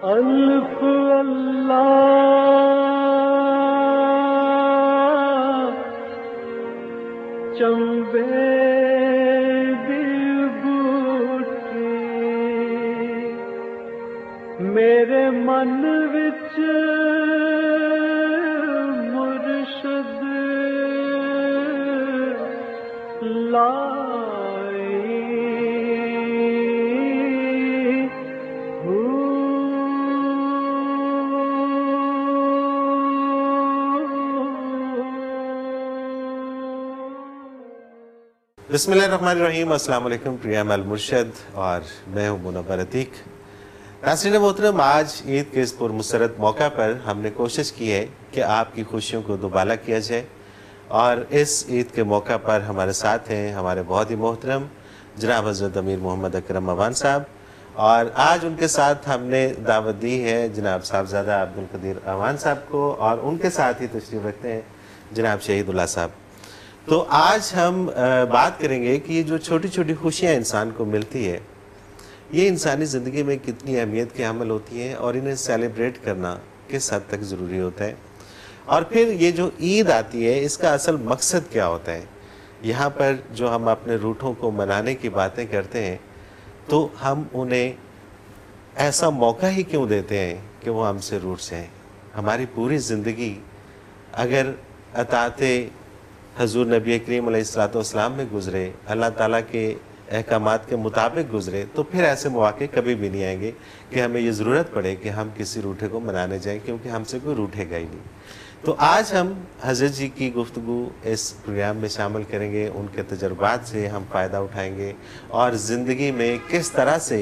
الف اللہ چنبے دی بوٹی میرے من وچ مرشد لائی بسم اللہ الرحمن الرحیم۔ السلام علیکم، پریام المرشد اور میں ہوں منور عتیق۔ ناظرین محترم، آج عید کے اس پرمسرت موقع پر ہم نے کوشش کی ہے کہ آپ کی خوشیوں کو دوبالا کیا جائے، اور اس عید کے موقع پر ہمارے ساتھ ہیں ہمارے بہت ہی محترم جناب حضرت امیر محمد اکرم اعوان صاحب، اور آج ان کے ساتھ ہم نے دعوت دی ہے جناب صاحبزادہ عبدالقدیر اعوان صاحب کو، اور ان کے ساتھ ہی تشریف رکھتے ہیں جناب شہید اللہ صاحب۔ تو آج ہم بات کریں گے کہ یہ جو چھوٹی چھوٹی خوشیاں انسان کو ملتی ہے، یہ انسانی زندگی میں کتنی اہمیت کے حامل ہوتی ہیں، اور انہیں سیلیبریٹ کرنا کس حد تک ضروری ہوتا ہے، اور پھر یہ جو عید آتی ہے اس کا اصل مقصد کیا ہوتا ہے۔ یہاں پر جو ہم اپنے روٹھوں کو منانے کی باتیں کرتے ہیں تو ہم انہیں ایسا موقع ہی کیوں دیتے ہیں کہ وہ ہم سے روٹھ جائیں۔ ہماری پوری زندگی اگر اطاعت حضور نبی کریم علیہ السلام میں گزرے، اللہ تعالیٰ کے احکامات کے مطابق گزرے، تو پھر ایسے مواقع کبھی بھی نہیں آئیں گے کہ ہمیں یہ ضرورت پڑے کہ ہم کسی روٹھے کو منانے جائیں، کیونکہ ہم سے کوئی روٹھے گا ہی نہیں۔ تو آج ہم حضرت جی کی گفتگو اس پروگرام میں شامل کریں گے، ان کے تجربات سے ہم فائدہ اٹھائیں گے، اور زندگی میں کس طرح سے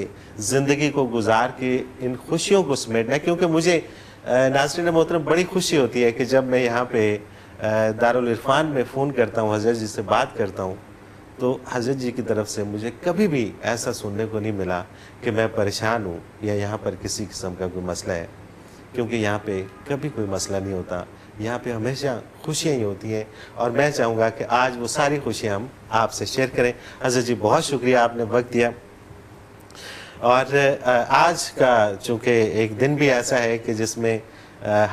زندگی کو گزار کے ان خوشیوں کو سمیٹنا ہے۔ کیونکہ مجھے ناظرین محترم بڑی خوشی ہوتی ہے کہ جب میں یہاں پہ دارالعرفان میں فون کرتا ہوں، حضرت جی سے بات کرتا ہوں، تو حضرت جی کی طرف سے مجھے کبھی بھی ایسا سننے کو نہیں ملا کہ میں پریشان ہوں یا یہاں پر کسی قسم کا کوئی مسئلہ ہے، کیونکہ یہاں پہ کبھی کوئی مسئلہ نہیں ہوتا، یہاں پہ ہمیشہ خوشیاں ہی ہوتی ہیں، اور میں چاہوں گا کہ آج وہ ساری خوشیاں ہم آپ سے شیئر کریں۔ حضرت جی بہت شکریہ، آپ نے وقت دیا، اور آج کا چونکہ ایک دن بھی ایسا ہے کہ جس میں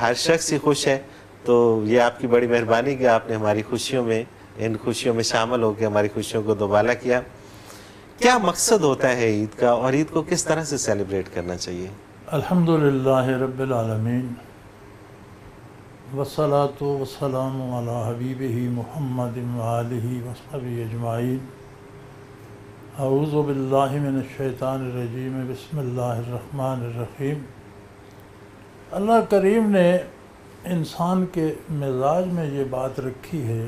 ہر شخص ہی خوش ہے، تو یہ آپ کی بڑی مہربانی کہ آپ نے ہماری خوشیوں میں، ان خوشیوں میں شامل ہو کے ہماری خوشیوں کو دوبالا کیا۔ کیا مقصد ہوتا ہے عید کا، اور عید کو کس طرح سے سیلیبریٹ کرنا چاہیے؟ الحمدللہ رب العالمین، والصلاة والسلام علی حبیبہ محمد وآلہ وصحبہ اجمعین۔ اعوذ باللہ من الشیطان الرجیم، بسم اللہ الرحمن الرحیم۔ اللہ کریم نے انسان کے مزاج میں یہ بات رکھی ہے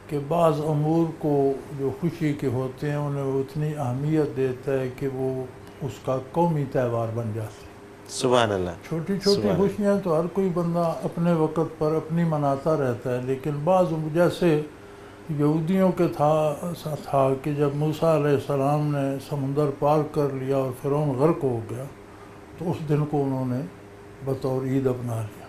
کہ بعض امور کو جو خوشی کے ہوتے ہیں انہیں وہ اتنی اہمیت دیتا ہے کہ وہ اس کا قومی تہوار بن جاتے ہیں۔ سبحان اللہ۔ چھوٹی چھوٹی خوشیاں تو ہر کوئی بندہ اپنے وقت پر اپنی مناتا رہتا ہے، لیکن بعض جیسے یہودیوں کے تھا کہ جب موسیٰ علیہ السلام نے سمندر پار کر لیا اور فرعون غرق ہو گیا، تو اس دن کو انہوں نے بطور عید اپنا لیا۔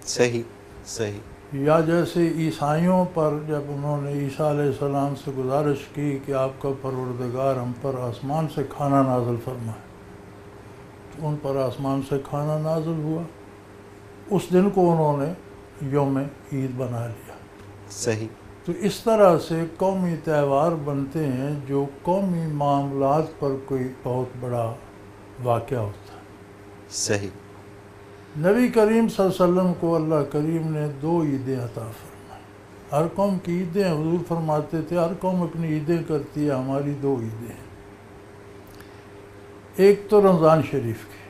صحیح صحیح۔ یا جیسے عیسائیوں پر جب انہوں نے عیسیٰ علیہ السلام سے گزارش کی کہ آپ کا پروردگار ہم پر آسمان سے کھانا نازل فرمائے، تو ان پر آسمان سے کھانا نازل ہوا، اس دن کو انہوں نے یوم عید بنا لیا۔ صحیح۔ تو اس طرح سے قومی تہوار بنتے ہیں جو قومی معاملات پر کوئی بہت بڑا واقعہ ہوتا ہے۔ صحیح۔ نبی کریم صلی اللہ علیہ وسلم کو اللہ کریم نے 2 عیدیں عطا فرمائیں۔ ہر قوم کی عیدیں، حضور فرماتے تھے ہر قوم اپنی عیدیں کرتی ہے، ہماری 2 عیدیں ہیں۔ ایک تو رمضان شریف کی،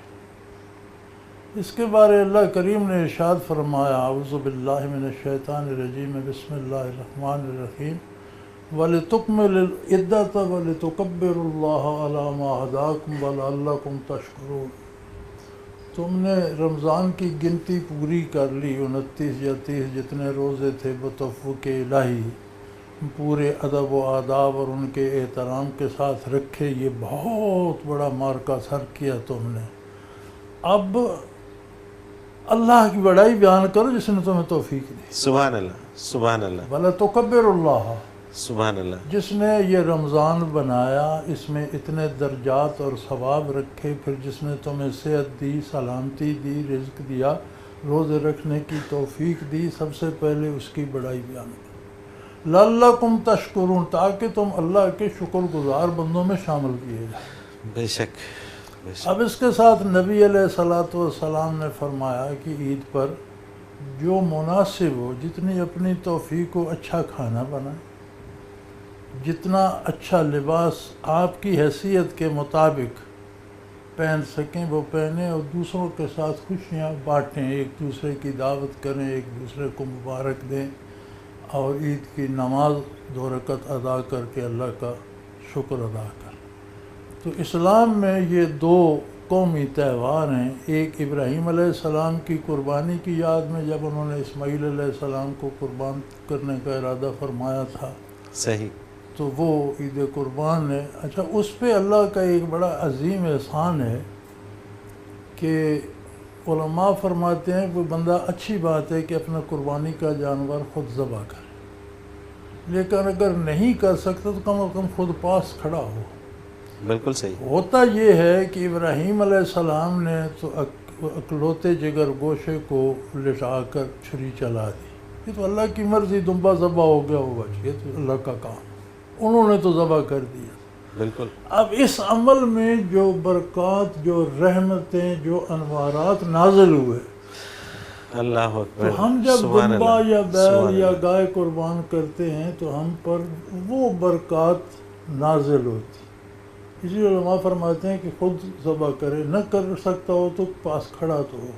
اس کے بارے اللہ کریم نے ارشاد فرمایا، اعوذ باللہ من الشیطان الرجیم، بسم اللہ الرحمن الرحیم، وَلِتُكْمِلُوا الْعِدَّةَ وَلِتُكَبِّرُوا اللَّهَ عَلَىٰ مَا هَدَاكُمْ وَلَعَلَّكُمْ تَشْكُرُونَ۔ تم نے رمضان کی گنتی پوری کر لی، 29 یا 30 جتنے روزے تھے بتوفیق الہی، پورے ادب و آداب اور ان کے احترام کے ساتھ رکھے، یہ بہت بڑا مارکہ سر کیا تم نے۔ اب اللہ کی بڑائی بیان کرو جس نے تمہیں توفیق دی۔ سبحان اللہ، سبحان اللہ۔ وَلَتُكَبِّرُوا اللَّهَ، سبحان اللہ. جس نے یہ رمضان بنایا، اس میں اتنے درجات اور ثواب رکھے، پھر جس نے تمہیں صحت دی، سلامتی دی، رزق دیا، روزے رکھنے کی توفیق دی، سب سے پہلے اس کی بڑائی بیان کی. لعلکم تشکرون، تاکہ تم اللہ کے شکر گزار بندوں میں شامل کیے جائیں. بے شک بے شک. اب اس کے ساتھ نبی علیہ الصلوۃ والسلام نے فرمایا کہ عید پر جو مناسب ہو، جتنی اپنی توفیق ہو، اچھا کھانا بنائیں، جتنا اچھا لباس آپ کی حیثیت کے مطابق پہن سکیں وہ پہنیں، اور دوسروں کے ساتھ خوشیاں بانٹیں، ایک دوسرے کی دعوت کریں، ایک دوسرے کو مبارک دیں، اور عید کی نماز 2 رکعت ادا کر کے اللہ کا شکر ادا کریں. تو اسلام میں یہ 2 قومی تہوار ہیں. ایک ابراہیم علیہ السلام کی قربانی کی یاد میں، جب انہوں نے اسماعیل علیہ السلام کو قربان کرنے کا ارادہ فرمایا تھا، صحیح، تو وہ عید قربان ہے. اچھا، اس پہ اللہ کا ایک بڑا عظیم احسان ہے کہ علماء فرماتے ہیں کہ بندہ اچھی بات ہے کہ اپنا قربانی کا جانور خود ذبح کرے، لیکن اگر نہیں کر سکتا تو کم از کم خود پاس کھڑا ہو. بالکل صحیح. ہوتا یہ ہے کہ ابراہیم علیہ السلام نے تو اکلوتے جگر گوشے کو لٹا کر چھری چلا دی. یہ تو اللہ کی مرضی، دمبا ذبح ہو گیا وہ بچ گیا، تو اللہ کا کام، انہوں نے تو ذبح کر دیا. بالکل. اب اس عمل میں جو برکات، جو رحمتیں، جو انوارات نازل ہوئے، اللہ اکبر. تو ہم جب سبحان دمبا اللہ. یا سبحان بیل یا اللہ. گائے قربان کرتے ہیں تو ہم پر وہ برکات نازل ہوتی. اسی لیے علماء فرماتے ہیں کہ خود ذبح کرے، نہ کر سکتا ہو تو پاس کھڑا تو ہو.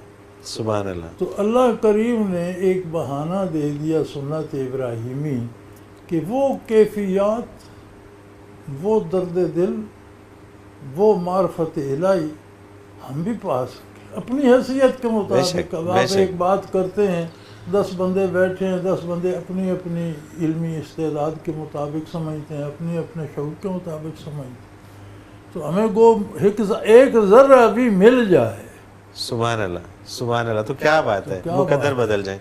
سبحان اللہ. تو اللہ کریم نے ایک بہانہ دے دیا سنت ابراہیمی کہ وہ کیفیات، وہ درد دل، وہ معرفت الہی ہم بھی پا سکیں اپنی حیثیت کے مطابق. اب آپ ایک بات کرتے ہیں، 10 بندے بیٹھے ہیں، 10 بندے اپنی اپنی علمی استعداد کے مطابق سمجھتے ہیں، اپنے اپنے شعور کے مطابق سمجھتے ہیں، تو ہمیں گو ایک ذرہ بھی مل جائے. سبحان اللہ سبحان اللہ. تو کیا بات ہے، مقدر بدل جائیں.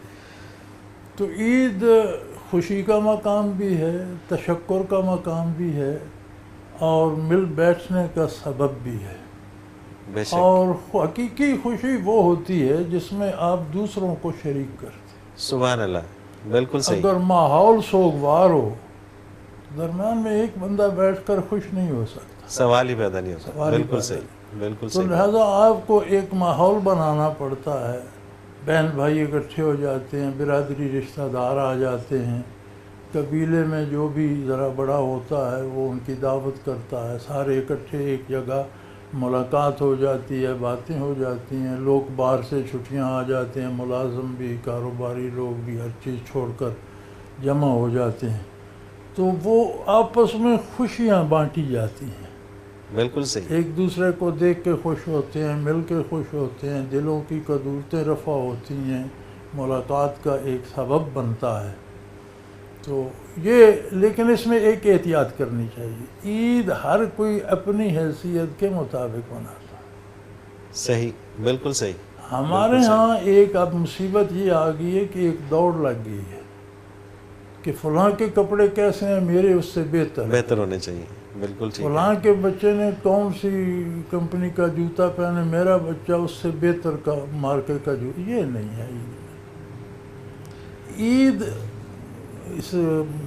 تو عید خوشی کا مقام بھی ہے، تشکر کا مقام بھی ہے، اور مل بیٹھنے کا سبب بھی ہے. بے شک. اور حقیقی خوشی وہ ہوتی ہے جس میں آپ دوسروں کو شریک کرتے. سبحان اللہ. بالکل صحیح. اگر ماحول سوگوار ہو، درمیان میں ایک بندہ بیٹھ کر خوش نہیں ہو سکتا، سوال ہی پیدا نہیں ہوتا. بالکل صحیح. بالکل تو صحیح. لہذا آپ کو ایک ماحول بنانا پڑتا ہے. بہن بھائی اکٹھے ہو جاتے ہیں، برادری رشتہ دار آ جاتے ہیں، قبیلے میں جو بھی ذرا بڑا ہوتا ہے وہ ان کی دعوت کرتا ہے، سارے اکٹھے ایک جگہ ملاقات ہو جاتی ہے، باتیں ہو جاتی ہیں. لوگ باہر سے چھٹیاں آ جاتے ہیں، ملازم بھی، کاروباری لوگ بھی، ہر چیز چھوڑ کر جمع ہو جاتے ہیں، تو وہ آپس میں خوشیاں بانٹی جاتی ہیں. بالکل صحیح. ایک دوسرے کو دیکھ کے خوش ہوتے ہیں، مل کے خوش ہوتے ہیں، دلوں کی قدورتیں رفع ہوتی ہیں، ملاقات کا ایک سبب بنتا ہے. تو یہ، لیکن اس میں ایک احتیاط کرنی چاہیے. عید ہر کوئی اپنی حیثیت کے مطابق مناتا ہے. صحیح. بالکل صحیح. ہمارے ہاں ایک اب مصیبت یہ آ گئی ہے کہ ایک دوڑ لگ گئی ہے کہ فلاں کے کپڑے کیسے ہیں، میرے اس سے بہتر ہونے چاہیے. بالکل ٹھیک. فلاں کے بچے نے کون سی کمپنی کا جوتا پہنے، میرا بچہ اس سے بہتر کا مارکے کا جوتا. یہ نہیں ہے عید. اس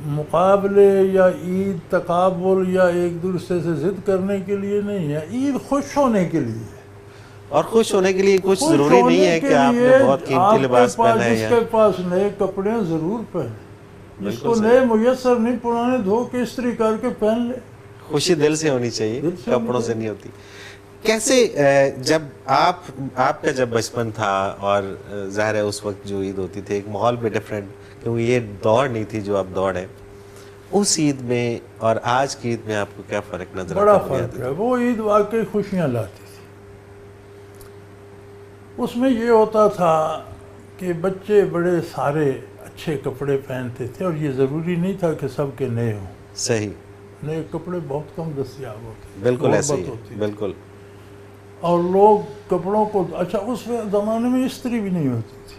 مقابلے یا عید تقابل یا ایک دوسرے سے ضد کرنے کے لیے نہیں ہے. عید خوش ہونے کے لیے ہے. اور خوش ہونے کے لیے کچھ ضروری نہیں ہے کہ آپ نے بہت قیمتی لباس پہنا ہے. جس کے پاس نئے کپڑے ضرور پہنے، جس کو نئے میسر نہیں، پرانے دھو کے استری کر کے پہن لے. خوشی دل سے ہونی چاہیے، کپڑوں سے نہیں ہوتی. کیسے جب آپ کا جب بچپن تھا، اور ظاہر ہے اس وقت جو عید ہوتی تھی ایک ماحول بھی ڈیفرنٹ، کیونکہ یہ دوڑ نہیں تھی جو اب دوڑ ہے، اس عید میں اور آج کی عید میں آپ کو کیا فرق نظر آتا ہے؟ بڑا فرق ہے. وہ عید واقعی خوشیاں لاتی تھی. اس میں یہ ہوتا تھا کہ بچے بڑے سارے اچھے کپڑے پہنتے تھے، اور یہ ضروری نہیں تھا کہ سب کے نئے ہوں. صحیح. نئے کپڑے بہت کم دستیاب ہوتے. بالکل ایسے ہی. بالکل. اور لوگ کپڑوں کو، اچھا اس زمانے میں استری بھی نہیں ہوتی تھی.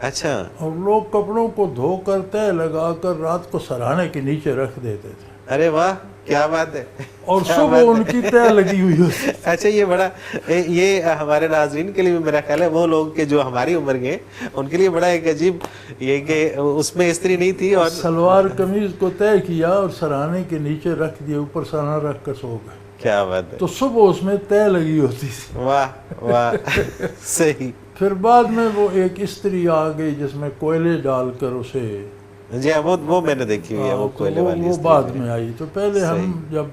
اچھا اور لوگ کپڑوں کو دھو کر تہ لگا کر رات کو سراہنے کے نیچے رکھ دیتے تھے، ارے واہ کیا بات ہے، اور کیا صبح بات ان ہے۔ کی تہ لگی ہوئی ہوتی۔ اچھا یہ بڑا، یہ ہمارے ناظرین کے لیے بھی میرا خیال ہے، وہ لوگ کہ جو ہماری عمر کے ہیں ان کے لیے بڑا ایک عجیب یہ کہ اس میں استری نہیں تھی اور سلوار قمیض کو طے کیا اور سراہنے کے نیچے رکھ دیا، اوپر سراہنا رکھ کر سو گئے، کیا بات ہے، تو صبح اس میں طے لگی ہوتی تھی۔ واہ واہ صحیح، پھر بعد میں وہ ایک استری آ گئی جس میں کوئلے ڈال کر اسے، جی ہاں وہ میں نے دیکھی ہوئی ہے، وہ تو کوئلے والی وہ استری بعد جو ہے۔ میں آئی۔ تو پہلے ہم صحیح۔ جب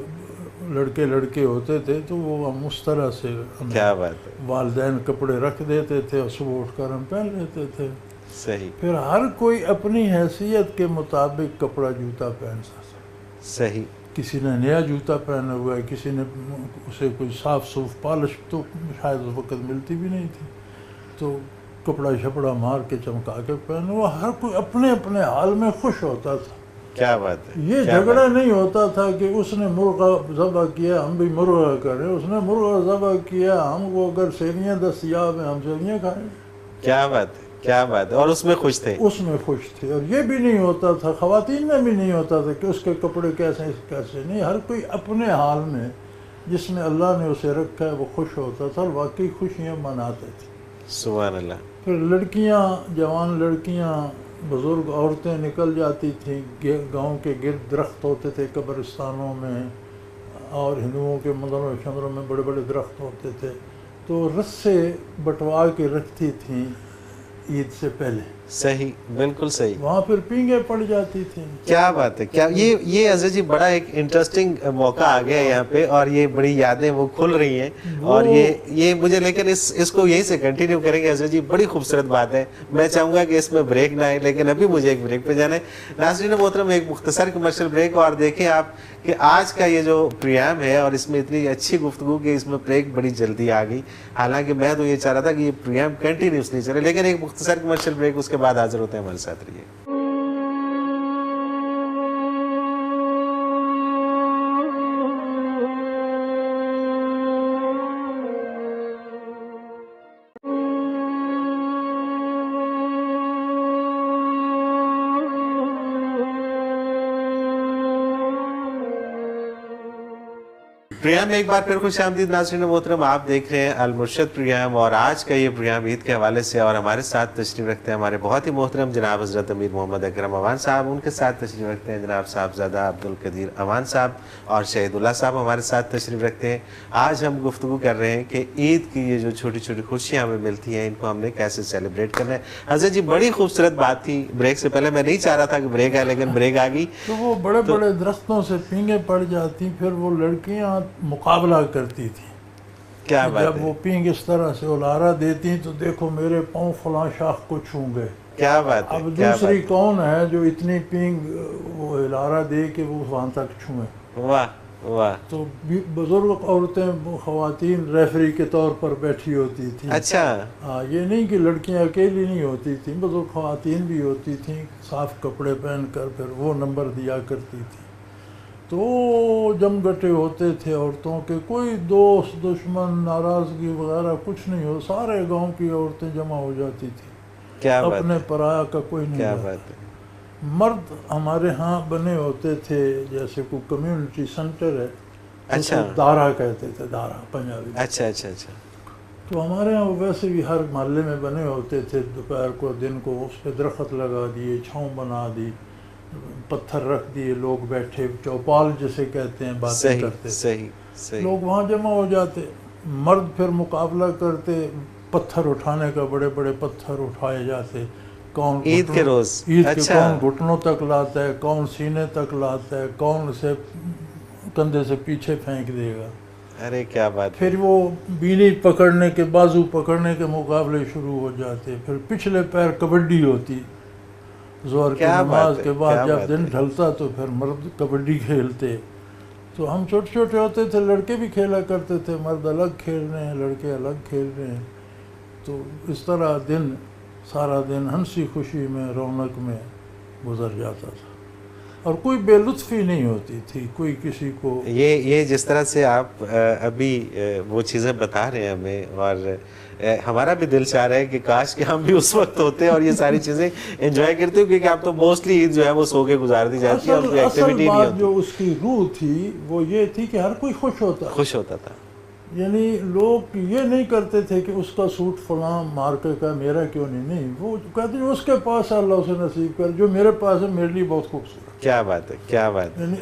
لڑکے ہوتے تھے تو وہ ہم اس طرح سے ہمیں کیا بات ہے، والدین کپڑے رکھ دیتے تھے اور صبح اٹھ کر ہم پہن لیتے تھے۔ صحیح پھر ہر کوئی اپنی حیثیت کے مطابق کپڑا جوتا پہنتا تھا، صحیح، کسی نے نیا جوتا پہنا ہوا ہے، کسی نے اسے کوئی صاف صوف پالش تو شاید اس وقت ملتی بھی نہیں تھی، تو کپڑا شپڑا مار کے چمکا کے پہنا ہوا، ہر کوئی اپنے اپنے حال میں خوش ہوتا تھا۔ کیا بات ہے، یہ کیا جھگڑا بات نہیں ہوتا تھا کہ اس نے مرغا ذبح کیا ہم بھی مرغا کریں، اس نے مرغا ذبح کیا ہم کو اگر سیویاں دستیاب ہیں ہم سیویاں کھائیں، ہے، کیا بات ہے، کیا بات ہے، اور اس میں خوش تھے۔ اس میں خوش تھے۔ اور یہ بھی نہیں ہوتا تھا، خواتین میں بھی نہیں ہوتا تھا کہ اس کے کپڑے کیسے کیسے نہیں، ہر کوئی اپنے حال میں جس میں اللہ نے اسے رکھا ہے وہ خوش ہوتا تھا اور واقعی خوشیاں مناتے تھے۔ سبحان اللہ۔ پھر لڑکیاں، جوان لڑکیاں، بزرگ عورتیں نکل جاتی تھیں، گاؤں کے گرد درخت ہوتے تھے قبرستانوں میں، اور ہندوؤں کے مندروں شندروں میں بڑے بڑے درخت ہوتے تھے، تو رسے بٹوا کے رکھتی تھیں عید سے پہلے، صحیح، بالکل صحیح، وہاں پھر پینگیں پڑ جاتی تھیں۔ کیا بات ہے، کیا یہ عزیز جی بڑا ایک انٹرسٹنگ موقع آ گیا یہاں پہ، اور یہ بڑی یادیں وہ کھل رہی ہیں، اور یہ مجھے، لیکن اس کو یہیں سے کنٹینیو کریں گے عزیز جی، بڑی خوبصورت بات ہے۔ میں چاہوں گا کہ اس میں بریک نہ آئے، لیکن ابھی مجھے ایک بریک پہ جانا ہے۔ ناظرین محترم، ایک مختصر کمرشل بریک، اور دیکھیں آپ کہ آج کا یہ جو پروگرام ہے اور اس میں اتنی اچھی گفتگو کہ اس میں بریک بڑی جلدی آ گئی، حالانکہ میں تو یہ چاہ رہا تھا کہ یہ پروگرام کنٹینیوسلی چلے، لیکن ایک مختصر کمرشل بریک، اس کے بعد حاضر ہوتے ہیں، ہمارے ساتھ رہیے۔ پروگرام میں ایک بار پھر خوش آمدید ناظرین محترم، آپ دیکھ رہے ہیں المرشد پروگرام، اور آج کا یہ پروگرام عید کے حوالے سے، اور ہمارے ساتھ تشریف رکھتے ہیں ہمارے بہت ہی محترم جناب حضرت امیر محمد اکرم اوان صاحب، ان کے ساتھ تشریف رکھتے ہیں جناب صاحبزادہ عبدالقدیر اوان صاحب، اور شہید اللہ صاحب ہمارے ساتھ تشریف رکھتے ہیں۔ آج ہم گفتگو کر رہے ہیں کہ عید کی یہ جو چھوٹی چھوٹی خوشیاں ہمیں ملتی ہیں، ان کو ہم نے کیسے سیلیبریٹ کرنا ہے۔ حضرت جی بڑی خوبصورت بات تھی، بریک سے پہلے میں نہیں چاہ رہا تھا کہ بریک آئے، لیکن بریک آ گئی۔ تو وہ بڑے بڑے درختوں سے پینگیں پڑ جاتی، پھر وہ لڑکیاں مقابلہ کرتی تھیں، کیا بات جب ہے، وہ پینگ اس طرح سے الارا دیتی تو دیکھو میرے پاؤں فلاں شاخ کو چھو گئے۔ کیا بات ہے، اب کیا دوسری بات کون ہے جو اتنی پینگ وہ الارا دے کہ وہ وہاں تک چھوئیں؟ ہے، واہ واہ، تو بزرگ عورتیں، خواتین ریفری کے طور پر بیٹھی ہوتی تھیں۔ اچھا، ہاں، یہ نہیں کہ لڑکیاں اکیلی نہیں ہوتی تھیں، بزرگ خواتین بھی ہوتی تھیں، صاف کپڑے پہن کر پھر وہ نمبر دیا کرتی تھیں۔ تو جم گٹے ہوتے تھے عورتوں کے، کوئی دوست دشمن ناراضگی وغیرہ کچھ نہیں ہو، سارے گاؤں کی عورتیں جمع ہو جاتی تھیں، کیا بات اپنے ہے، پرایا کا کوئی نہیں کیا رہتا۔ بات ہے، مرد ہمارے ہاں بنے ہوتے تھے، جیسے کوئی کمیونٹی سینٹر ہے، اچھا دارا کہتے تھے، دارا پنجابی میں۔ اچھا اچھا اچھا، تو ہمارے ہاں ویسے بھی ہر محلے میں بنے ہوتے تھے، دوپہر کو دن کو اس پہ درخت لگا دیے، چھاؤں بنا دی، پتھر رکھ دیے، لوگ بیٹھے، چوپال جسے کہتے ہیں، باتیں صحیح کرتے، صحیح صحیح، لوگ وہاں جمع ہو جاتے، مرد پھر مقابلہ کرتے، پتھر اٹھانے کا، بڑے بڑے پتھر اٹھائے جاتے، کون عید کے روز، عید کے اچھا، کون گھٹنوں تک لاتا ہے، کون سینے تک لاتا ہے، کون سے کندھے سے پیچھے پھینک دے گا۔ ارے کیا بات ہے، پھر وہ بینی پکڑنے کے، بازو پکڑنے کے مقابلے شروع ہو جاتے، پھر پچھلے پیر کبڈی ہوتی، ظہر کی کیا نماز بات ہے، کے بعد کیا جب بات دن ہے، ڈھلتا تو پھر مرد کبڈی کھیلتے۔ تو ہم چھوٹے چھوٹے ہوتے تھے، لڑکے بھی کھیلا کرتے تھے، مرد الگ کھیل رہے ہیں، لڑکے الگ کھیل رہے ہیں، تو اس طرح سارا دن ہنسی خوشی میں، رونق میں گزر جاتا تھا۔ اور کوئی بے لطفی نہیں ہوتی تھی کوئی کسی کو. یہ جس طرح سے آپ ابھی وہ چیزیں بتا رہے ہیں ہمیں، اور ہمارا بھی دل چاہ رہا ہے کہ کاش کہ ہم بھی اس وقت ہوتے اور یہ ساری چیزیں انجوائے کرتے، کیونکہ آپ تو موسٹلی عید جو ہے وہ سو کے گزار دی جاتی ہے اور کوئی ایکٹیویٹی نہیں بات ہوتی. جو اس کی روح تھی وہ یہ تھی کہ ہر کوئی خوش ہوتا تھا. یعنی لوگ یہ نہیں کرتے تھے کہ اس کا سوٹ فلاں مارکے کا میرا کیوں نہیں، وہ کہتے ہیں اس کے پاس اللہ اسے نصیب کر، جو میرے پاس ہے میرے لیے بہت خوبصورت. کیا بات ہے، کیا بات. یعنی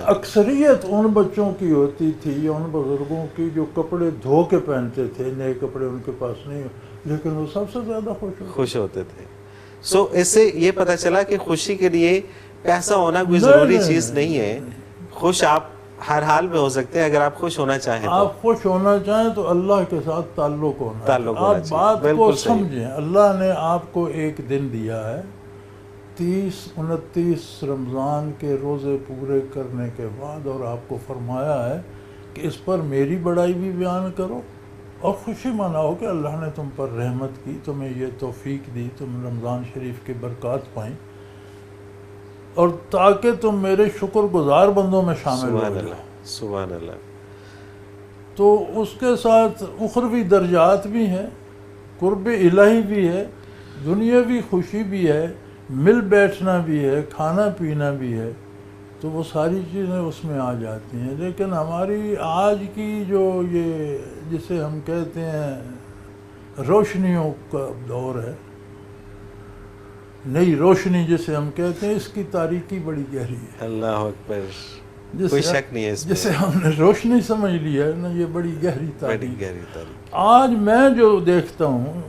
اکثریت ان بچوں کی ہوتی تھی یا ان بزرگوں کی جو کپڑے دھو کے پہنتے تھے، نئے کپڑے ان کے پاس نہیں، لیکن وہ سب سے زیادہ خوش ہوتے تھے. سو اس سے یہ پتہ چلا کہ خوشی کے لیے پیسہ ہونا کوئی ضروری چیز نہیں ہے. خوش آپ ہر حال میں ہو سکتے ہیں اگر آپ خوش ہونا چاہیں. آپ خوش ہونا چاہیں تو اللہ کے ساتھ تعلق ہونا چاہیے. آپ بات کو سمجھیں، اللہ نے آپ کو ایک دن دیا ہے، 30-29 رمضان کے روزے پورے کرنے کے بعد، اور آپ کو فرمایا ہے کہ اس پر میری بڑائی بھی بیان کرو اور خوشی مناؤ کہ اللہ نے تم پر رحمت کی، تمہیں یہ توفیق دی، تم رمضان شریف کی برکات پائیں، اور تاکہ تم میرے شکر گزار بندوں میں شامل ہو جاؤ. سبحان اللہ. تو اس کے ساتھ اخروی درجات بھی ہیں، قرب الہی بھی ہے، دنیاوی خوشی بھی ہے، مل بیٹھنا بھی ہے، کھانا پینا بھی ہے، تو وہ ساری چیزیں اس میں آ جاتی ہیں. لیکن ہماری آج کی جو یہ جسے ہم کہتے ہیں روشنیوں کا دور ہے، نئی روشنی جسے ہم کہتے ہیں، اس کی تاریکی بڑی گہری ہے. اللہ اکبر. کوئی شک نہیں ہے اس میں. جسے ہم نے روشنی سمجھ لیا ہے نا، یہ بڑی گہری تاریخ. تاریخ آج میں جو دیکھتا ہوں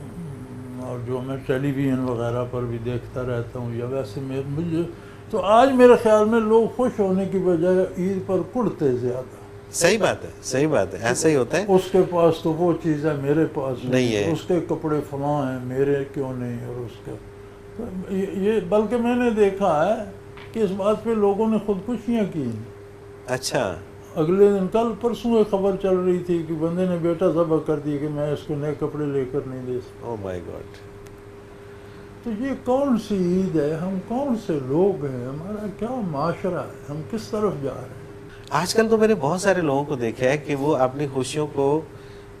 اور جو میں ٹیلی ویژن وغیرہ پر بھی دیکھتا رہتا ہوں، یا ویسے مجھے تو آج میرے خیال میں لوگ خوش ہونے کی بجائے عید پر کڑتے زیادہ. صحیح بات ہے، صحیح بات ہے، ایسا ہی ہوتا ہے. اس کے پاس تو وہ چیز ہے میرے پاس نہیں ہے، اس کے کپڑے فلاں ہیں میرے کیوں نہیں، اور اس کے یہ بلکہ میں نے دیکھا ہے کہ اس بات پہ لوگوں نے خودکشیاں کی. اچھا. اگلے دن کل پرسوں ایک خبر چل رہی تھی کہ بندے نے بیٹا ذبح کر دی کہ میں اس کو نئے کپڑے لے کر نہیں دے سکتا. اوہ مائی گاڈ. تو یہ کون سی عید ہے؟ ہم کون سے لوگ ہیں؟ ہمارا کیا معاشرہ ہے؟ ہم کس طرف جا رہے ہیں؟ آج کل تو میں نے بہت سارے لوگوں کو دیکھا ہے کہ وہ اپنی خوشیوں کو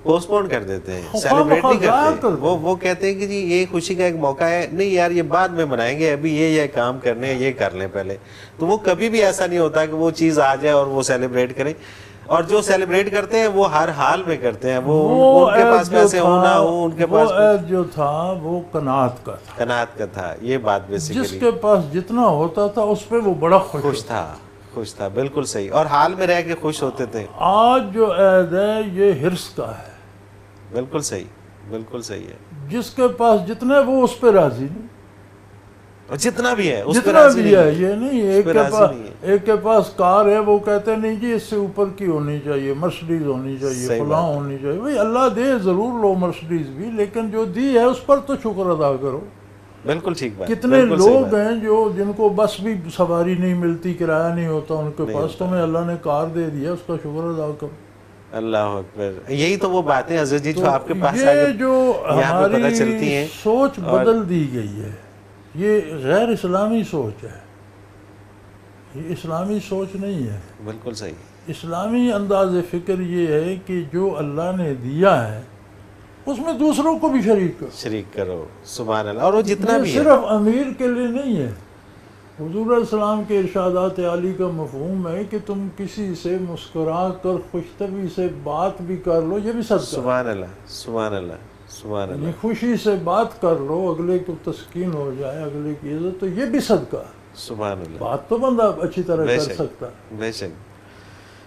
پوسٹ پون کر دیتے ہیں، سیلیبریٹ نہیں کرتے. وہ کہتے ہیں کہ جی یہ خوشی کا ایک موقع ہے، نہیں یار یہ بعد میں منائیں گے، ابھی یہ کام کرنے ہیں، یہ کر لیں پہلے. تو وہ کبھی بھی ایسا نہیں ہوتا کہ وہ چیز آ جائے اور وہ سیلیبریٹ کریں. اور جو سیلیبریٹ کرتے ہیں وہ ہر حال میں کرتے ہیں. وہ ان کے پاس پیسے ہو نہ ہو، ان کے پاس عید جو تھا وہ قناعت کا تھا. قناعت کا تھا. یہ بات بیسیکلی جس کے پاس جتنا ہوتا تھا اس پہ وہ بڑا خوش تھا. بالکل صحیح. اور حال میں رہ کے خوش ہوتے تھے. آج جو عید ہے یہ حرص کا ہے. بالکل صحیح، بالکل صحیح ہے. جس کے پاس جتنا ہے وہ اس پہ راضی نہیں، اور جتنا بھی ہے اس پہ جتنا راضی بھی نہیں ہے. یہ نہیں ایک کے پاس کار ہے وہ کہتے نہیں جی اس سے اوپر کی ہونی چاہیے، مرسڈیز ہونی چاہیے، فلاں ہونی چاہیے. بھائی اللہ دے ضرور لو مرسڈیز بھی، لیکن جو دی ہے اس پر تو شکر ادا کرو. بالکل ٹھیک بات. کتنے لوگ ہیں جن کو بس بھی سواری نہیں ملتی، کرایہ نہیں ہوتا ان کے پاس، تمہیں اللہ نے کار دے دیا، اس کا شکر ادا کرو. اللہ اکبر. یہی تو وہ باتیں حضرت جی جو آپ کے پاس یہ جو ہماری سوچ بدل دی گئی ہے، یہ غیر اسلامی سوچ ہے، یہ اسلامی سوچ نہیں ہے. بالکل صحیح. اسلامی انداز فکر یہ ہے کہ جو اللہ نے دیا ہے اس میں دوسروں کو بھی شریک کرو. سبحان اللہ. اور وہ جتنا بھی صرف امیر کے لیے نہیں ہے. حضور علیہ السلام کے ارشادات عالی کا مفہوم ہے کہ تم کسی سے مسکرا کر خوش طبعی سے بات بھی کر لو، یہ بھی صدقہ. سبحان اللہ، سبحان اللہ، سبحان اللہ. خوشی سے بات کر لو، اگلے کو تسکین ہو جائے، اگلے کی عزت، تو یہ بھی صدقہ. سبحان اللہ. بات تو بندہ اچھی طرح کر سکتا ہے. بے شک.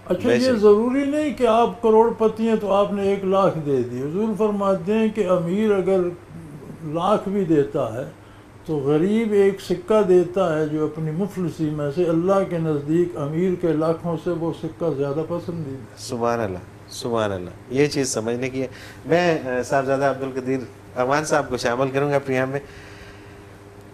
اچھا یہ ضروری نہیں کہ آپ کروڑ پتی ہیں تو آپ نے 1 لاکھ دے دی. حضور فرماتے ہیں کہ امیر اگر لاکھ بھی دیتا ہے تو غریب ایک سکہ دیتا ہے جو اپنی مفلسی میں سے، اللہ کے نزدیک امیر کے لاکھوں سے وہ سکہ زیادہ پسندیدہ ہے. سبحان اللہ، سبحان اللہ. یہ چیز سمجھنے کی ہے. میں صاحبزادہ عبدالقدیر امان صاحب کو شامل کروں گا پروگرام میں.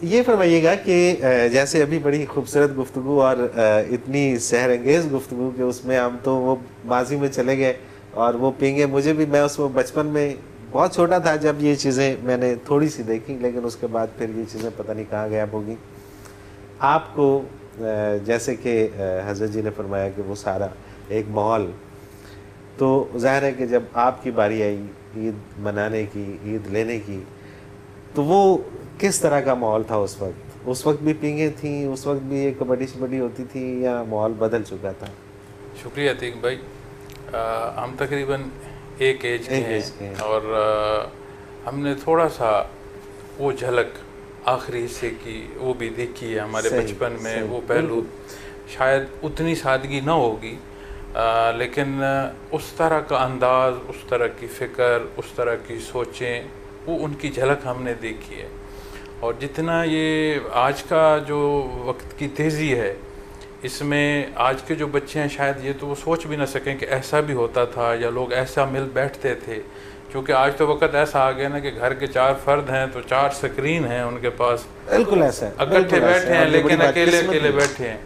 یہ فرمائیے گا کہ جیسے ابھی بڑی خوبصورت گفتگو اور اتنی سحر انگیز گفتگو کہ اس میں ہم تو وہ ماضی میں چلے گئے اور وہ پینگے. مجھے بھی، میں اس وقت بچپن میں بہت چھوٹا تھا جب یہ چیزیں میں نے تھوڑی سی دیکھی، لیکن اس کے بعد پھر یہ چیزیں پتہ نہیں کہاں غائب ہوگی. آپ کو جیسے کہ حضرت جی نے فرمایا کہ وہ سارا ایک ماحول، تو ظاہر ہے کہ جب آپ کی باری آئی عید منانے کی، عید لینے کی، تو وہ کس طرح کا ماحول تھا اس وقت بھی پینگیں تھیں، اس وقت بھی یہ کبڈی شبڈی ہوتی تھی، یا ماحول بدل چکا تھا؟ شکریہ عتیق بھائی. ہم تقریباً ایک ایج کے ہیں اور ہم نے تھوڑا سا وہ جھلک آخری حصے کی وہ بھی دیکھی ہے ہمارے بچپن میں. وہ پہلو شاید اتنی سادگی نہ ہوگی، لیکن اس طرح کا انداز، اس طرح کی فکر، اس طرح کی سوچیں، وہ ان کی جھلک ہم نے دیکھی ہے. اور جتنا یہ آج کا جو وقت کی تیزی ہے، اس میں آج کے جو بچے ہیں شاید یہ تو وہ سوچ بھی نہ سکیں کہ ایسا بھی ہوتا تھا یا لوگ ایسا مل بیٹھتے تھے. کیونکہ آج تو وقت ایسا آ گیا نا کہ گھر کے 4 فرد ہیں تو 4 سکرین ہیں ان کے پاس، بالکل ایسا اکٹھے بیٹھے ہیں لیکن اکیلے اکیلے بیٹھے ہیں.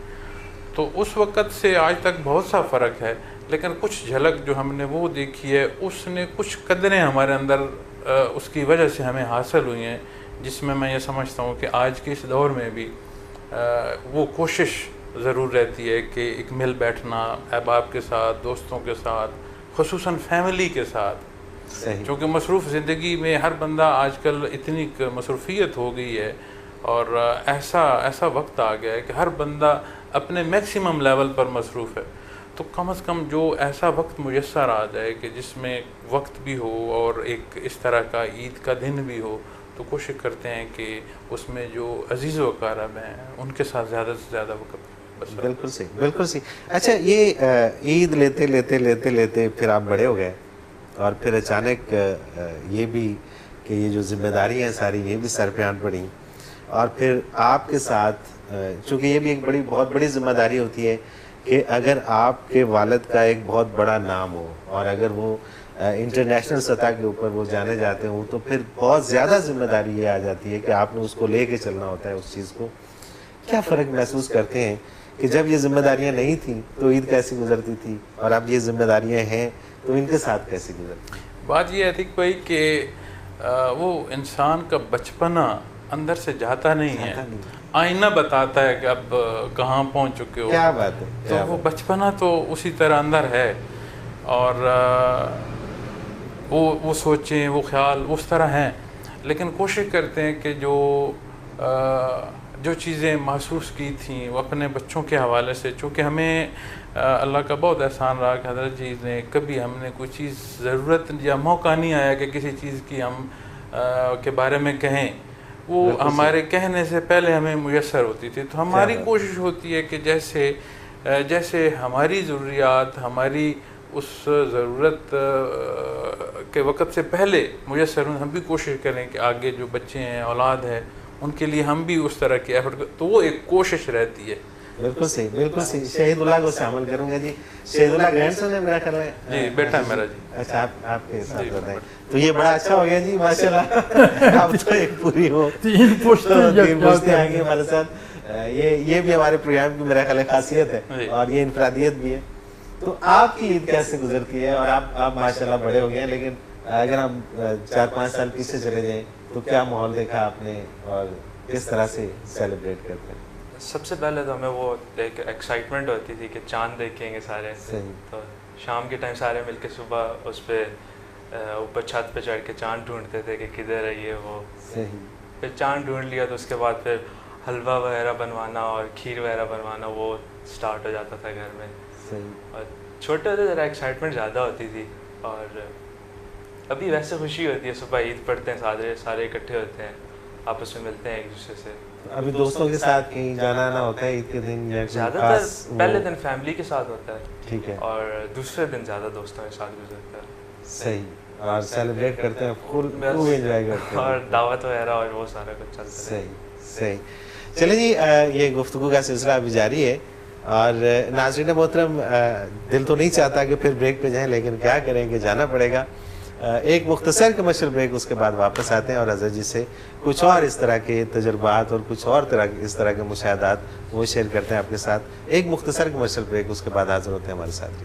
تو اس وقت سے آج تک بہت سا فرق ہے، لیکن کچھ جھلک جو ہم نے وہ دیکھی ہے، اس نے کچھ قدریں ہمارے اندر اس کی وجہ سے ہمیں حاصل ہوئی ہیں، جس میں یہ سمجھتا ہوں کہ آج کے اس دور میں بھی وہ کوشش ضرور رہتی ہے کہ ایک مل بیٹھنا احباب کے ساتھ، دوستوں کے ساتھ، خصوصاً فیملی کے ساتھ. چونکہ مصروف زندگی میں ہر بندہ آج کل اتنی مصروفیت ہو گئی ہے، اور ایسا وقت آ گیا ہے کہ ہر بندہ اپنے میکسیمم لیول پر مصروف ہے. تو کم از کم جو ایسا وقت میسر آ جائے کہ جس میں وقت بھی ہو اور ایک اس طرح کا عید کا دن بھی ہو، تو کوشش کرتے ہیں کہ اس میں جو عزیز و اقارب ہیں ان کے ساتھ زیادہ سے زیادہ وقت. بالکل صحیح، بالکل صحیح. اچھا، یہ عید لیتے لیتے لیتے لیتے پھر آپ بڑے ہو گئے، اور پھر اچانک یہ بھی کہ یہ جو ذمہ داری ہیں ساری یہ بھی سر پہ آن پڑیں، اور پھر آپ کے ساتھ چونکہ یہ بھی ایک بہت بڑی ذمہ داری ہوتی ہے کہ اگر آپ کے والد کا ایک بہت بڑا نام ہو اور اگر وہ انٹرنیشنل سطح کے اوپر وہ جانے جاتے ہوں، تو پھر بہت زیادہ ذمہ داری یہ آ جاتی ہے کہ آپ نے اس کو لے کے چلنا ہوتا ہے اس چیز کو. کیا فرق محسوس کرتے ہیں کہ جب یہ ذمہ داریاں نہیں تھیں تو عید کیسی گزرتی تھی، اور اب یہ ذمہ داریاں ہیں تو ان کے ساتھ کیسی گزرتی ہیں؟ بات یہ ہے عتیق بھائی کہ وہ انسان کا بچپنا اندر سے جاتا نہیں ہے، آئینہ بتاتا ہے کہ اب کہاں پہنچ چکے ہو. کیا بات ہے. تو وہ بچپنا تو اسی طرح اندر ہے، اور وہ سوچیں، وہ خیال اس طرح ہیں، لیکن کوشش کرتے ہیں کہ جو چیزیں محسوس کی تھیں وہ اپنے بچوں کے حوالے سے، چونکہ ہمیں اللہ کا بہت احسان رہا کہ حضرت جی نے کبھی ہم نے کوئی چیز ضرورت یا موقع نہیں آیا کہ کسی چیز کی ہم کے بارے میں کہیں، وہ ہمارے کہنے سے پہلے ہمیں میسر ہوتی تھی. تو ہماری کوشش ہوتی ہے کہ جیسے ہماری ضروریات ہماری اس ضرورت کے وقت سے پہلے میسر ہوں، ہم بھی کوشش کریں کہ آگے جو بچے ہیں، اولاد ہے، ان کے لیے ہم بھی اس طرح کی ایفرٹ کریں. تو وہ ایک کوشش رہتی ہے. بالکل صحیح، بالکل صحیح. شہید اللہ کو شامل کروں گا جی. شہید اللہ گرینڈ سن ہے میرا خیال ہے. جی بیٹا ہے میرا جی. اچھا، آپ کے ساتھ بتائیں. تو یہ بڑا اچھا ہو گیا جی، ماشاءاللہ. اب تو ایک پوری ہو 3 پوچھتے آئیں گے ہمارے ساتھ. یہ بھی ہمارے پروگرام کی میرا خیال ہے خاصیت ہے، اور یہ انفرادیت بھی ہے. تو آپ کی عید کیسے گزرتی ہے؟ اور آپ ماشاءاللہ بڑے ہو گئے ہیں، لیکن اگر ہم 4-5 سال پیچھے چلے جائیں تو کیا ماحول دیکھا آپ نے اور کس طرح سے سیلیبریٹ کرتے ہیں؟ سب سے پہلے تو ہمیں وہ ایک ایکسائٹمنٹ ہوتی تھی کہ چاند دیکھیں گے سارے. تو شام کے ٹائم سارے مل کے صبح اس پہ اوپر چھت پہ چڑھ کے چاند ڈھونڈتے تھے کہ کدھر ہے یہ وہ. پھر چاند ڈھونڈ لیا تو اس کے بعد پھر حلوہ وغیرہ بنوانا اور کھیر وغیرہ بنوانا وہ اسٹارٹ ہو جاتا تھا گھر میں. اور چھوٹے ہوتے ذرا ایکسائٹمنٹ زیادہ ہوتی تھی. اور ابھی ویسے خوشی ہوتی ہے، صبح عید پڑھتے ہیں سارے اکٹھے ہوتے ہیں، آپس میں ملتے ہیں ایک دوسرے سے. ابھی دوستوں کے ساتھ کہیں جانا آنا ہوتا ہے عید کے دن؟ زیادہ تر پہلے دن فیملی کے ساتھ ہوتا ہے، ٹھیک ہے، اور دوسرے دن زیادہ دوستوں کے ساتھ گزرتا ہے. صحیح. اور سیلیبریٹ کرتے ہیں، خوب انجوائے کرتے ہیں، اور دعوت وغیرہ اور وہ سارا کچھ چلتا ہے. صحیح. چلیں جی، یہ گفتگو کا سلسلہ ابھی جاری ہے، اور ناظرین محترم، دل تو نہیں چاہتا کہ پھر بریک پہ جائیں، لیکن کیا کریں کہ جانا پڑے گا. ایک مختصر کمرشل بریک، اس کے بعد واپس آتے ہیں اور حضرت جی سے کچھ اور اس طرح کے تجربات اور کچھ اور اس طرح کے مشاہدات وہ شیئر کرتے ہیں آپ کے ساتھ. ایک مختصر کمرشل بریک، اس کے بعد حاضر ہوتے ہیں ہمارے ساتھ.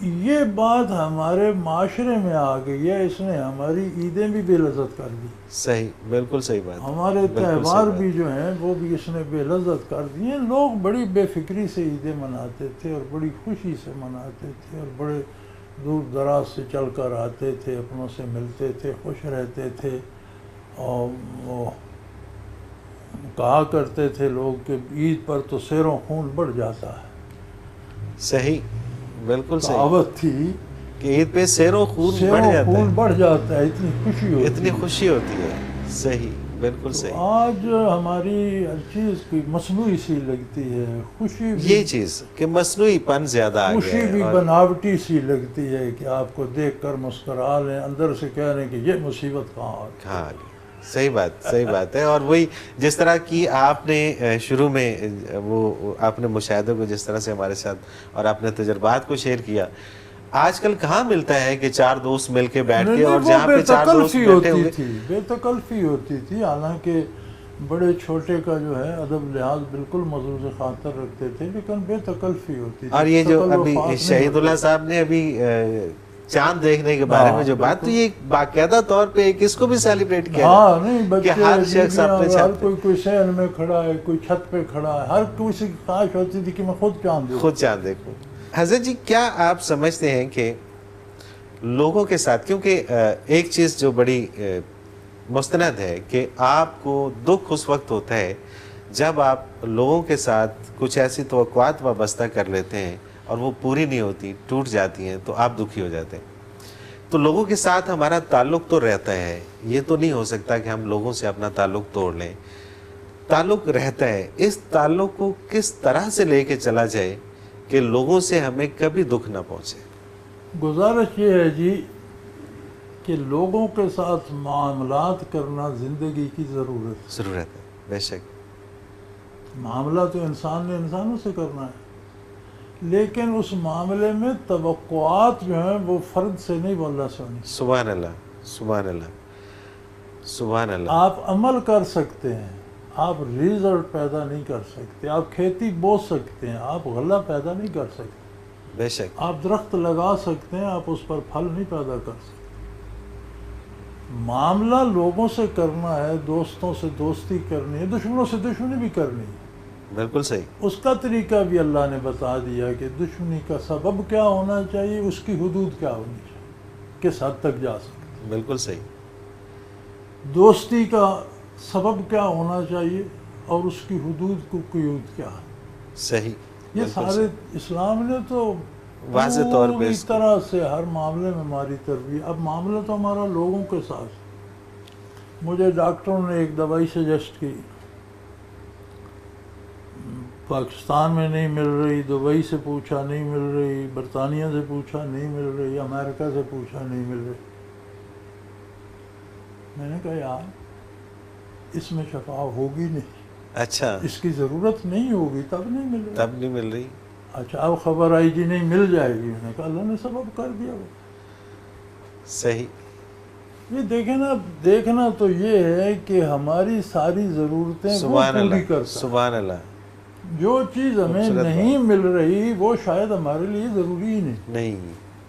یہ بات ہمارے معاشرے میں آ گئی ہے، اس نے ہماری عیدیں بھی بے لذت کر دی، صحیح، بالکل صحیح بات، ہمارے بالکل صحیح تہوار بات۔ بھی جو ہیں وہ بھی اس نے بے لذت کر دیے۔ لوگ بڑی بے فکری سے عیدیں مناتے تھے اور بڑی خوشی سے مناتے تھے، اور بڑے دور دراز سے چل کر آتے تھے، اپنوں سے ملتے تھے، خوش رہتے تھے، اور وہ کہا کرتے تھے لوگ کہ عید پر تو سیر و خون بڑھ جاتا ہے۔ صحیح، بالکل صحیح، کہاوت تھی کہ عید پہ سیر و خون سیر بڑھ و جاتا خون ہے، بڑھ جاتا ہے، اتنی خوشی ہوتی اتنی ہے۔ خوشی ہوتی ہے، صحیح، بالکل تو صحیح۔ آج ہماری ہر چیز کی مصنوعی سی لگتی ہے، خوشی بھی یہ چیز کہ مصنوعی پن زیادہ آ خوشی گیا بھی ہے، اور بناوٹی سی لگتی ہے کہ آپ کو دیکھ کر مسکرا لیں، اندر سے کہہ رہے ہیں کہ یہ مصیبت کہاں آ گئی۔ ہاں صحیح بات، صحیح بات ہے۔ اور وہی جس طرح کی آپ نے شروع میں وہ آپ نے مشاہدوں کو جس طرح سے ہمارے ساتھ اور آپ نے تجربات کو شیئر کیا، آج کل کہاں ملتا ہے کہ چار دوست مل کے بیٹھ کے، اور جہاں پہ چار دوست بیٹھے ہوئے، بے تکلفی ہوتی تھی، حالانکہ بڑے چھوٹے کا جو ہے ادب لحاظ بالکل مضروع خاطر رکھتے تھے، لیکن بے تکلفی ہوتی تھی۔ اور یہ جو ابھی تکلفات نہیں شہید اللہ ہوتے۔ صاحب نے ابھی چاند دیکھنے کے بارے میں جو بات، تو یہ باقاعدہ طور پہ ایک اس کو بھی سیلیبریٹ کیا ہاں نہیں، بچے کہ ہر شخص اپنے بیویاں، ہر چھت پہ کوئی صحن میں کھڑا ہے، کوئی چھت پہ کھڑا ہے، ہر کسی کی خواہش ہوتی تھی کہ میں خود چاند دیکھوں۔ خود چاند دیکھوں۔ حضرت جی، کیا آپ سمجھتے ہیں کہ لوگوں کے ساتھ، کیونکہ ایک چیز جو بڑی مستند ہے کہ آپ کو دکھ اس وقت ہوتا ہے جب آپ لوگوں کے ساتھ کچھ ایسی توقعات وابستہ کر لیتے ہیں اور وہ پوری نہیں ہوتی، ٹوٹ جاتی ہیں، تو آپ دکھی ہو جاتے ہیں۔ تو لوگوں کے ساتھ ہمارا تعلق تو رہتا ہے، یہ تو نہیں ہو سکتا کہ ہم لوگوں سے اپنا تعلق توڑ لیں، تعلق رہتا ہے۔ اس تعلق کو کس طرح سے لے کے چلا جائے کہ لوگوں سے ہمیں کبھی دکھ نہ پہنچے؟ گزارش یہ ہے جی کہ لوگوں کے ساتھ معاملات کرنا زندگی کی ضرورت ضرورت ہے، بے شک۔ ہے۔ معاملہ تو انسان نے انسانوں سے کرنا ہے، لیکن اس معاملے میں توقعات جو ہیں وہ فرد سے نہیں، وہ اللہ سے ہونی۔ سبحان اللہ، سبحان اللہ، سبحان اللہ۔ آپ عمل کر سکتے ہیں، آپ ریزلٹ پیدا نہیں کر سکتے، آپ کھیتی بو سکتے ہیں، آپ غلہ پیدا نہیں کر سکتے، بے شک، آپ درخت لگا سکتے ہیں، آپ اس پر پھل نہیں پیدا کر سکتے۔ معاملہ لوگوں سے کرنا ہے، دوستوں سے دوستی کرنی ہے، دشمنوں سے دشمنی بھی کرنی ہے۔ بالکل صحیح، اس کا طریقہ بھی اللہ نے بتا دیا کہ دشمنی کا سبب کیا ہونا چاہیے، اس کی حدود کیا ہونی چاہیے، کس حد تک جا سکتے۔ بالکل صحیح، دوستی کا سبب کیا ہونا چاہیے اور اس کی حدود کو قیود کیا ہے۔ صحیح، یہ بالکل سارے صحیح۔ اسلام نے تو واضح طور پہ پوری اس کو- طرح سے ہر معاملے میں ہماری تربیت۔ اب معاملہ تو ہمارا لوگوں کے ساتھ۔ مجھے ڈاکٹروں نے ایک دوائی سجیسٹ کی، پاکستان میں نہیں مل رہی، دبئی سے پوچھا نہیں مل رہی، برطانیہ سے پوچھا نہیں مل رہی، امریکہ سے پوچھا نہیں مل رہی۔ میں نے کہا یار اس میں شفا ہوگی نہیں، اچھا، اس کی ضرورت نہیں ہوگی تب نہیں مل رہی۔ تب نہیں مل رہی، اچھا اب خبر آئی جی نہیں مل جائے گی، میں نے کہا اللہ نے سبب کر دیا وہ۔ صحیح، یہ دیکھنا تو یہ ہے کہ ہماری ساری ضرورتیں وہ سبحان پوری اللہ، کرتا ہے۔ سبحان اللہ۔ جو چیز ہمیں خوبصورت نہیں مل رہی وہ شاید ہمارے لیے ضروری ہی نہیں، نہیں،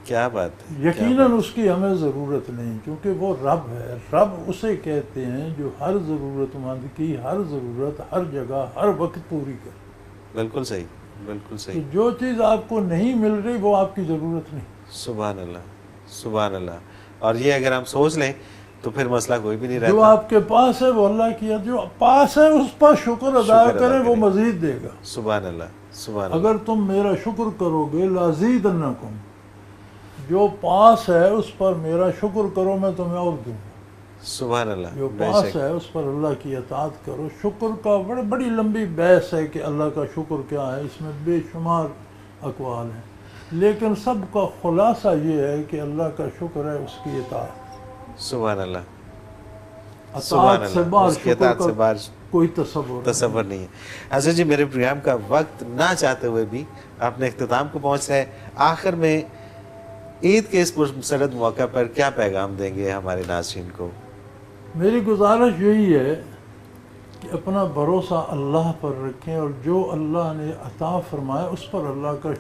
کیا بات ہے، یقیناً اس کی ہمیں ضرورت نہیں، کیونکہ وہ رب ہے۔ رب اسے کہتے ہیں جو ہر ضرورت مند کی ہر ضرورت ہر جگہ ہر وقت پوری کرے۔ بالکل صحیح، بالکل تو صحیح، جو چیز آپ کو نہیں مل رہی وہ آپ کی ضرورت نہیں۔ سبحان اللہ، سبحان اللہ۔ اور یہ اگر ہم سوچ لیں تو پھر مسئلہ کوئی بھی نہیں جو رہتا۔ آپ کے پاس ہے وہ اللہ کی ہے، جو پاس ہے اس پر شکر ادا شکر ادا کریں، وہ کریں۔ مزید دے گا۔ سبحان اللہ، سبحان اللہ، اگر تم میرا شکر کرو گے لازیدنکم، جو پاس ہے اس پر میرا شکر کرو میں تمہیں اور دوں گا۔ سبحان اللہ، جو بے پاس شک، ہے اس پر اللہ کی اطاعت کرو۔ شکر کا بڑی لمبی بحث ہے کہ اللہ کا شکر کیا ہے، اس میں بے شمار اقوال ہیں، لیکن سب کا خلاصہ یہ ہے کہ اللہ کا شکر ہے اس کی اطاعت۔ سبحان اللہ، سبحان اطاعت سے اللہ، بار اس کی شکر اطاعت سے کا بار کوئی تصور تصور نہیں ہے۔ حضرت جی، میرے پروگرام کا وقت نہ چاہتے ہوئے بھی اپنے اختتام کو پہنچ رہے ہیں۔ آخر میں عید کے اس پرمسرت موقع پر کیا پیغام دیں گے ہمارے ناظرین کو؟ میری گزارش یہی ہے کہ اپنا بھروسہ اللہ پر رکھیں، اور جو اللہ نے عطا فرمایا اس پر اللہ کا